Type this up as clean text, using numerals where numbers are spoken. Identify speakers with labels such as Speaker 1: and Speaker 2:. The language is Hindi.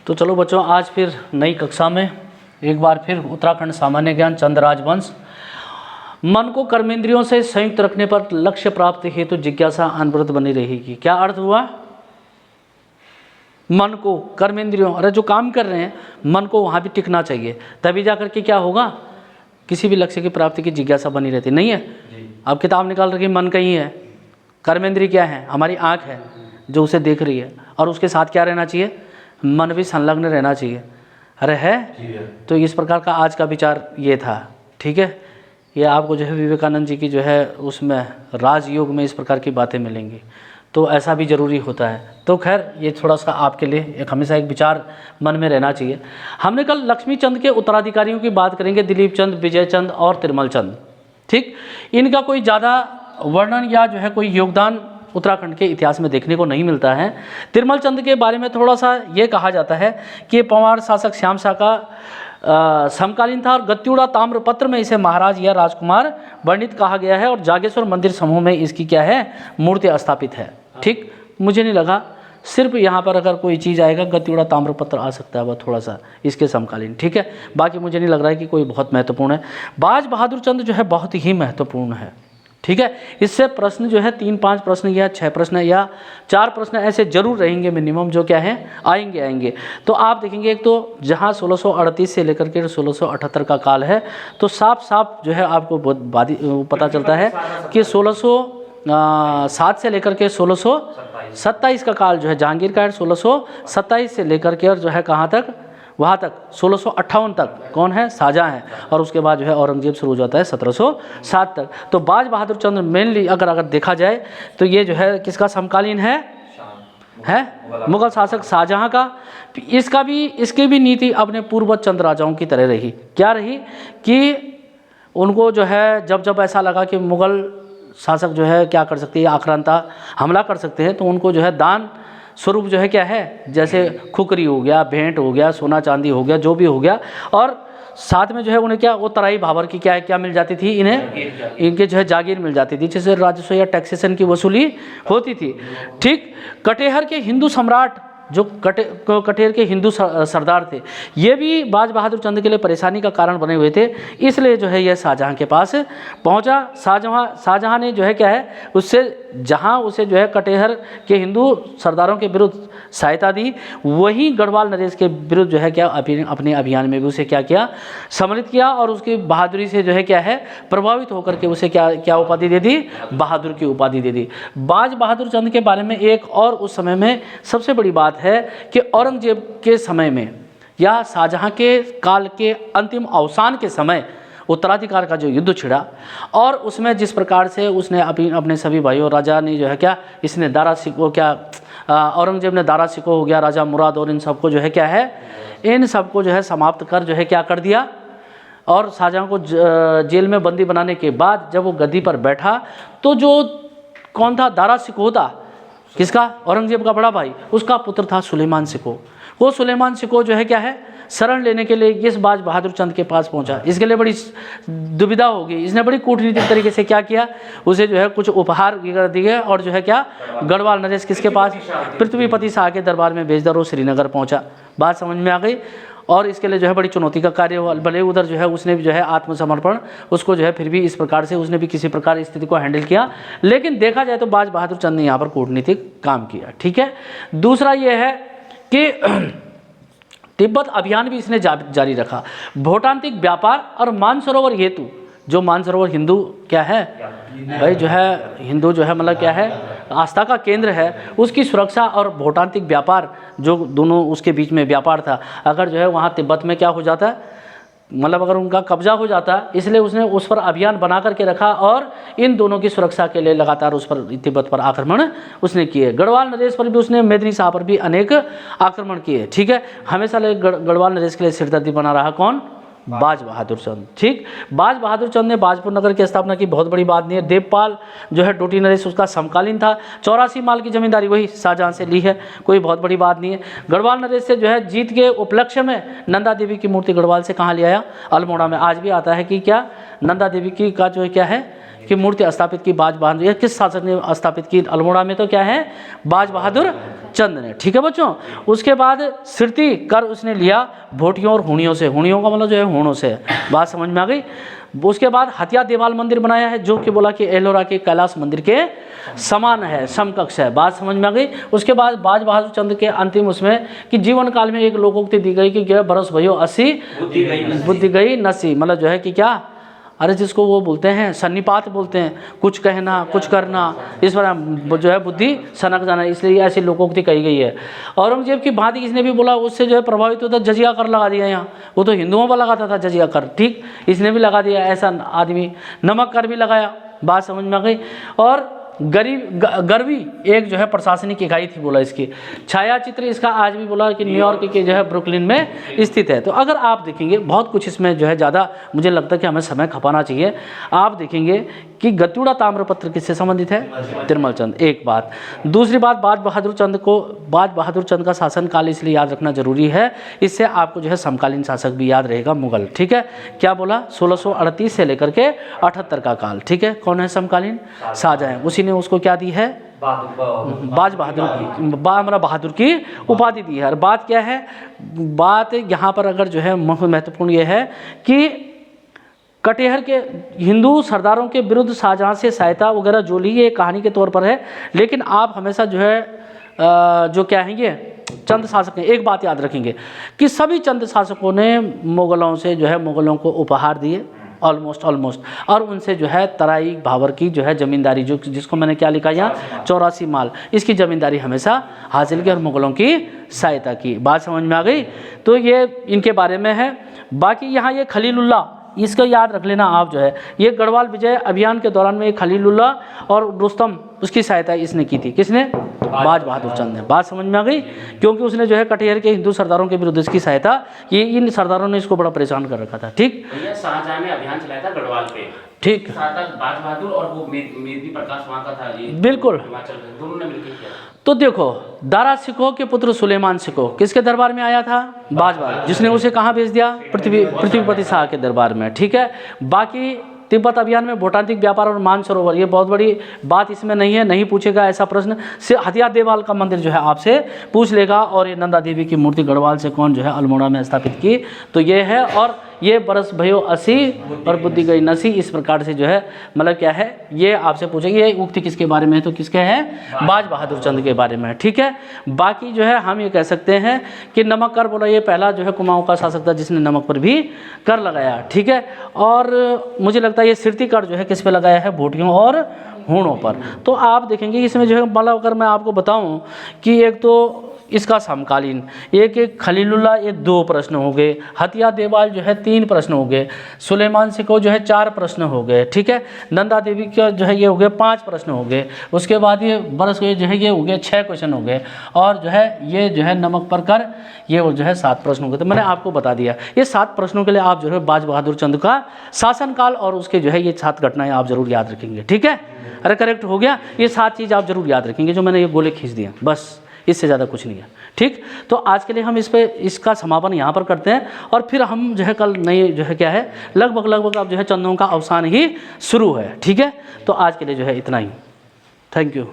Speaker 1: तो चलो बच्चों, आज फिर नई कक्षा में एक बार फिर उत्तराखंड सामान्य ज्ञान चंद राजवंश। मन को कर्मेंद्रियों से संयुक्त रखने पर लक्ष्य प्राप्ति हेतु जिज्ञासा अनवरत बनी रहेगी। क्या अर्थ हुआ? मन को कर्मेंद्रियों, अरे जो काम कर रहे हैं मन को वहाँ भी टिकना चाहिए, तभी जा करके क्या होगा, किसी भी लक्ष्य की प्राप्ति की जिज्ञासा बनी रहती। नहीं है? अब किताब निकाल रखी, मन कहीं है, कर्मेंद्रिय क्या है? हमारी आँख है जो उसे देख रही है, और उसके साथ क्या रहना चाहिए? मन भी संलग्न रहना चाहिए। अरे है? तो इस प्रकार का आज का विचार ये था। ठीक है, ये आपको जो है विवेकानंद जी की जो है उसमें राजयोग में इस प्रकार की बातें मिलेंगी, तो ऐसा भी ज़रूरी होता है। तो खैर ये थोड़ा सा आपके लिए एक हमेशा एक विचार मन में रहना चाहिए। हमने कल लक्ष्मी चंद के उत्तराधिकारियों की बात करेंगे, दिलीप चंद, विजय चंद और तिरमल चंद। ठीक, इनका कोई ज़्यादा वर्णन या जो है कोई योगदान उत्तराखंड के इतिहास में देखने को नहीं मिलता है। तिरमल चंद के बारे में थोड़ा सा ये कहा जाता है कि पंवार शासक श्याम शाह का समकालीन था, और गत्युड़ा ताम्रपत्र में इसे महाराज या राजकुमार वर्णित कहा गया है, और जागेश्वर मंदिर समूह में इसकी क्या है, मूर्ति स्थापित है। ठीक, मुझे नहीं लगा सिर्फ यहाँ पर अगर कोई चीज़ आएगा गत्युड़ा ताम्रपत्र आ सकता है, वह थोड़ा सा इसके समकालीन। ठीक है, बाकी मुझे नहीं लग रहा है कि कोई बहुत महत्वपूर्ण है। बाज बहादुर चंद जो है बहुत ही महत्वपूर्ण है। ठीक है, इससे प्रश्न जो है 3-5 प्रश्न या 6 प्रश्न या 4 प्रश्न ऐसे जरूर रहेंगे मिनिमम, जो क्या है आएंगे। तो आप देखेंगे, एक तो जहाँ 1638 से लेकर के 1678 का काल है, तो साफ जो है आपको पता चलता है कि 1607 से लेकर के 1627 का काल जो है जहांगीर का है, 1627 से लेकर के और जो है कहाँ तक, वहाँ तक 1658 तक कौन है, शाहजहाँ है, और उसके बाद जो है औरंगजेब शुरू हो जाता है 1707 तक। तो बाज बहादुर चंद्र मेनली अगर देखा जाए तो ये जो है किसका समकालीन है मुगल शासक शाहजहाँ का। इसकी भी नीति अपने पूर्वज चंद राजाओं की तरह रही। क्या रही कि उनको जो है जब ऐसा लगा कि मुगल शासक जो है क्या कर सकते हैं, आक्रांता हमला कर सकते हैं, तो उनको जो है दान स्वरूप जो है क्या है, जैसे खुकरी हो गया, भेंट हो गया, सोना चांदी हो गया, जो भी हो गया, और साथ में जो है उन्हें क्या, वो तराई भावर की क्या मिल जाती थी, इन्हें इनके जो है जागीर मिल जाती थी, जिससे राजस्व या टैक्सेशन की वसूली होती थी। ठीक, कटेहर के हिंदू सम्राट जो कटेहर के हिंदू सरदार थे, ये भी बाज बहादुर चंद के लिए परेशानी का कारण बने हुए थे। इसलिए जो है यह शाहजहाँ के पास पहुंचा। शाहजहाँ ने जो है क्या है, उससे जहां उसे जो है कटेहर के हिंदू सरदारों के विरुद्ध सहायता दी, वहीं गढ़वाल नरेश के विरुद्ध जो है क्या अपने अभियान में भी उसे क्या किया, सम्मिलित किया, और उसकी बहादुरी से जो है क्या है प्रभावित होकर के उसे क्या उपाधि दे दी, बहादुर की उपाधि दे दी। बाज बहादुर चंद के बारे में एक और उस समय में सबसे बड़ी बात है कि औरंगजेब के समय में या शाहजहाँ के काल के अंतिम अवसान के समय उत्तराधिकार का जो युद्ध छिड़ा, और उसमें जिस प्रकार से उसने अपने सभी भाइयों, राजा ने जो है क्या, इसने दारा सिको क्या, औरंगजेब ने दारा सिको हो गया, राजा मुराद, और इन सबको जो है क्या है, इन सबको जो है समाप्त कर जो है क्या कर दिया, और शाहजहाँ को जेल में बंदी बनाने के बाद जब वो गद्दी पर बैठा, तो जो कौन था, दारा सिको था, किसका, औरंगजेब का बड़ा भाई, उसका पुत्र था सुलेमान सिको। वो सुलेमान सिको जो है क्या है, शरण लेने के लिए इस बाज बहादुर चंद के पास पहुंचा। इसके लिए बड़ी दुविधा होगी, इसने बड़ी कूटनीतिक तरीके से क्या किया, उसे जो है कुछ उपहार दिए, और जो है क्या गढ़वाल नरेश किसके पास, पृथ्वीपति शाह के दरबार में भेज दर, वो श्रीनगर पहुंचा। बात समझ में आ गई। और इसके लिए जो है बड़ी चुनौती का कार्य हुआ। भले उधर जो है उसने भी जो है आत्मसमर्पण, उसको जो है फिर भी इस प्रकार से उसने भी किसी प्रकार स्थिति को हैंडल किया, लेकिन देखा जाए तो बाज बहादुर चंद ने यहाँ पर कूटनीतिक काम किया। ठीक है, दूसरा ये है कि तिब्बत अभियान भी इसने जारी रखा। भूटांतिक व्यापार और मानसरोवर हेतु, जो मानसरोवर हिंदू क्या है भाई, जो है हिंदू जो है मतलब क्या है, आस्था का केंद्र है, उसकी सुरक्षा और भूटांतिक व्यापार, जो दोनों उसके बीच में व्यापार था, अगर जो है वहाँ तिब्बत में क्या हो जाता है, मतलब अगर उनका कब्जा हो जाता, इसलिए उसने उस पर अभियान बना करके रखा, और इन दोनों की सुरक्षा के लिए लगातार उस पर तिब्बत पर आक्रमण उसने किए। गढ़वाल नरेश पर भी उसने, मेदिनी शाह पर भी अनेक आक्रमण किए। ठीक है, हमेशा गढ़वाल नरेश के लिए सिरदर्दी बना रहा कौन, बाज बहादुर चंद। ठीक, बाज बहादुर चंद ने बाजपुर नगर की स्थापना की, बहुत बड़ी बात नहीं है। देवपाल जो है डोटी नरेश उसका समकालीन था। 84 माल की जमींदारी वही शाहजहाँ से ली है, कोई बहुत बड़ी बात नहीं है। गढ़वाल नरेश से जो है जीत के उपलक्ष्य में नंदा देवी की मूर्ति गढ़वाल से कहाँ ले आया, अल्मोड़ा में। आज भी आता है कि क्या नंदा देवी की का जो है क्या है कि मूर्ति स्थापित की बाज बहादुर, किस शासक ने स्थापित की, अल्मोड़ा में तो क्या है बाज बहादुर चंद ने, ठीक है बच्चों। उसके बाद सिरती कर उसने लिया भोटियों और हुणियों से, हुणियों का मतलब जो है होणों से, बात समझ में आ गई। उसके बाद हथिया देवाल मंदिर बनाया है, जो कि बोला कि एलोरा के कैलाश मंदिर के समान है, समकक्ष है, बात समझ में आ गई। उसके बाद बाज बहादुर चंद के अंतिम उसमें कि जीवन काल में एक लोकोक्ति दी गई कि जो है बरस भयो 80 बुद्धि गई नसी, मतलब जो है कि क्या, अरे जिसको वो बोलते हैं सन्निपात बोलते हैं, कुछ कहना कुछ करना, इस पर जो है बुद्धि सनक जाना, इसलिए ऐसी लोकोक्ति कही गई है। औरंगजेब की भांति किसने भी बोला, उससे जो है प्रभावित होता, जजिया कर लगा दिया यहाँ, वो तो हिंदुओं पर लगाता था जजिया कर, ठीक, इसने भी लगा दिया ऐसा आदमी, नमक कर भी लगाया, बात समझ में आ गई। और गर्वी एक जो है प्रशासनिक इकाई थी, बोला इसकी छाया चित्र इसका आज भी बोला कि न्यूयॉर्क के जो है ब्रुकलिन में स्थित है। तो अगर आप देखेंगे बहुत कुछ इसमें जो है ज़्यादा मुझे लगता है कि हमें समय खपाना चाहिए। आप देखेंगे कि गत्युड़ा ताम्रपत्र किससे संबंधित है, तिरमल चंद, एक बात। दूसरी बात, बाज बहादुर चंद का शासनकाल इसलिए याद रखना जरूरी है, इससे आपको जो है समकालीन शासक भी याद रहेगा, मुगल, ठीक है। क्या बोला, 1638 से लेकर के 78 का काल, ठीक है। कौन है समकालीन, शाहजहां, उसी ने उसको क्या दी है, बहादुर की उपाधि दी है। और बात क्या है, बात यहाँ पर अगर जो है महत्वपूर्ण ये है कि कटिहार के हिंदू सरदारों के विरुद्ध शाहजहां से सहायता वगैरह जो ली, ये कहानी के तौर पर है, लेकिन आप हमेशा जो है जो क्या है ये चंद शासक हैं, एक बात याद रखेंगे कि सभी चंद शासकों ने मुगलों से जो है मुगलों को उपहार दिए, ऑलमोस्ट, और उनसे जो है तराई भावर की जो है ज़मींदारी, जो जिसको मैंने क्या लिखा यहाँ 84 माल, इसकी ज़मींदारी हमेशा हासिल की और मुगलों की सहायता की, बात समझ में आ गई। तो ये इनके बारे में है। बाकी यहाँ ये खलीलुल्लाह, इसको याद रख लेना आप, जो है ये गढ़वाल विजय अभियान के दौरान में खलीलुल्लाह और रुस्तम उसकी सहायता इसने की थी, किसने, बाज बहादुर चंद ने, बात समझ में आ गई। क्योंकि उसने जो है कटिहार के हिंदू सरदारों के विरुद्ध इसकी सहायता, ये इन सरदारों ने इसको बड़ा परेशान कर रखा था, ठीक।
Speaker 2: शाहजहां ने अभियान चलाया था गढ़वाल पे,
Speaker 1: ठीक,
Speaker 2: बाज बहादुर और वो मेदिनी प्रकाश वहाँ का था, ये
Speaker 1: बिल्कुल,
Speaker 2: दोनों ने मिलकर किया।
Speaker 1: तो देखो, दारा सिकोह के पुत्र सुलेमान सिकोह किसके दरबार में आया था, बाज बहादुर, जिसने उसे कहाँ भेज दिया, पृथ्वीपति शाह के दरबार में, ठीक है। बाकी तिब्बत अभियान में भूटांतिक व्यापार और मानसरोवर, ये बहुत बड़ी बात इसमें नहीं है, नहीं पूछेगा ऐसा प्रश्न। हथिया देवाल का मंदिर जो है आपसे पूछ लेगा, और ये नंदा देवी की मूर्ति गढ़वाल से कौन जो है अल्मोड़ा में स्थापित की, तो ये है। और ये बरस भयो 80 और बुद्धि गई नसी, इस प्रकार से जो है मतलब क्या है, ये आपसे पूछेगी ये उक्ति किसके बारे में है, तो किसके है, बाज बहादुर चंद के बारे में, ठीक है। बाकी जो है हम ये कह सकते हैं कि नमक कर बोला, ये पहला जो है कुमाऊं का शासक था जिसने नमक पर भी कर लगाया, ठीक है। और मुझे लगता है ये सिरती कर जो है किस पे लगाया है, भोटियों और हूणों पर। तो आप देखेंगे इसमें जो है मतलब अगर मैं आपको बताऊं कि एक तो इसका समकालीन एक खलीलुल्लाह, ये 2 प्रश्न हो गए, हथिया देवाल जो है 3 प्रश्न हो गए, सुलेमान सिकोह जो है 4 प्रश्न हो गए, ठीक है। नंदा देवी का जो है ये हो गए 5 प्रश्न हो गए। उसके बाद ये बरस जो है ये हो गए 6 क्वेश्चन हो गए, और जो है ये जो है नमक पर कर ये जो है 7 प्रश्न हो गए। तो मैंने आपको बता दिया, ये 7 प्रश्नों के लिए आप जो है बाज बहादुर चंद का शासनकाल और उसके जो है ये 7 घटनाएं आप जरूर याद रखेंगे, ठीक है। अरे करेक्ट हो गया, ये 7 चीज़ आप जरूर याद रखेंगे जो मैंने ये गोले खींच दिए, बस इससे ज़्यादा कुछ नहीं है, ठीक। तो आज के लिए हम इसका समापन यहाँ पर करते हैं, और फिर हम जो है कल नई जो है क्या है लगभग अब जो है चंदों का अवसान ही शुरू है, ठीक है। तो आज के लिए जो है इतना ही, थैंक यू।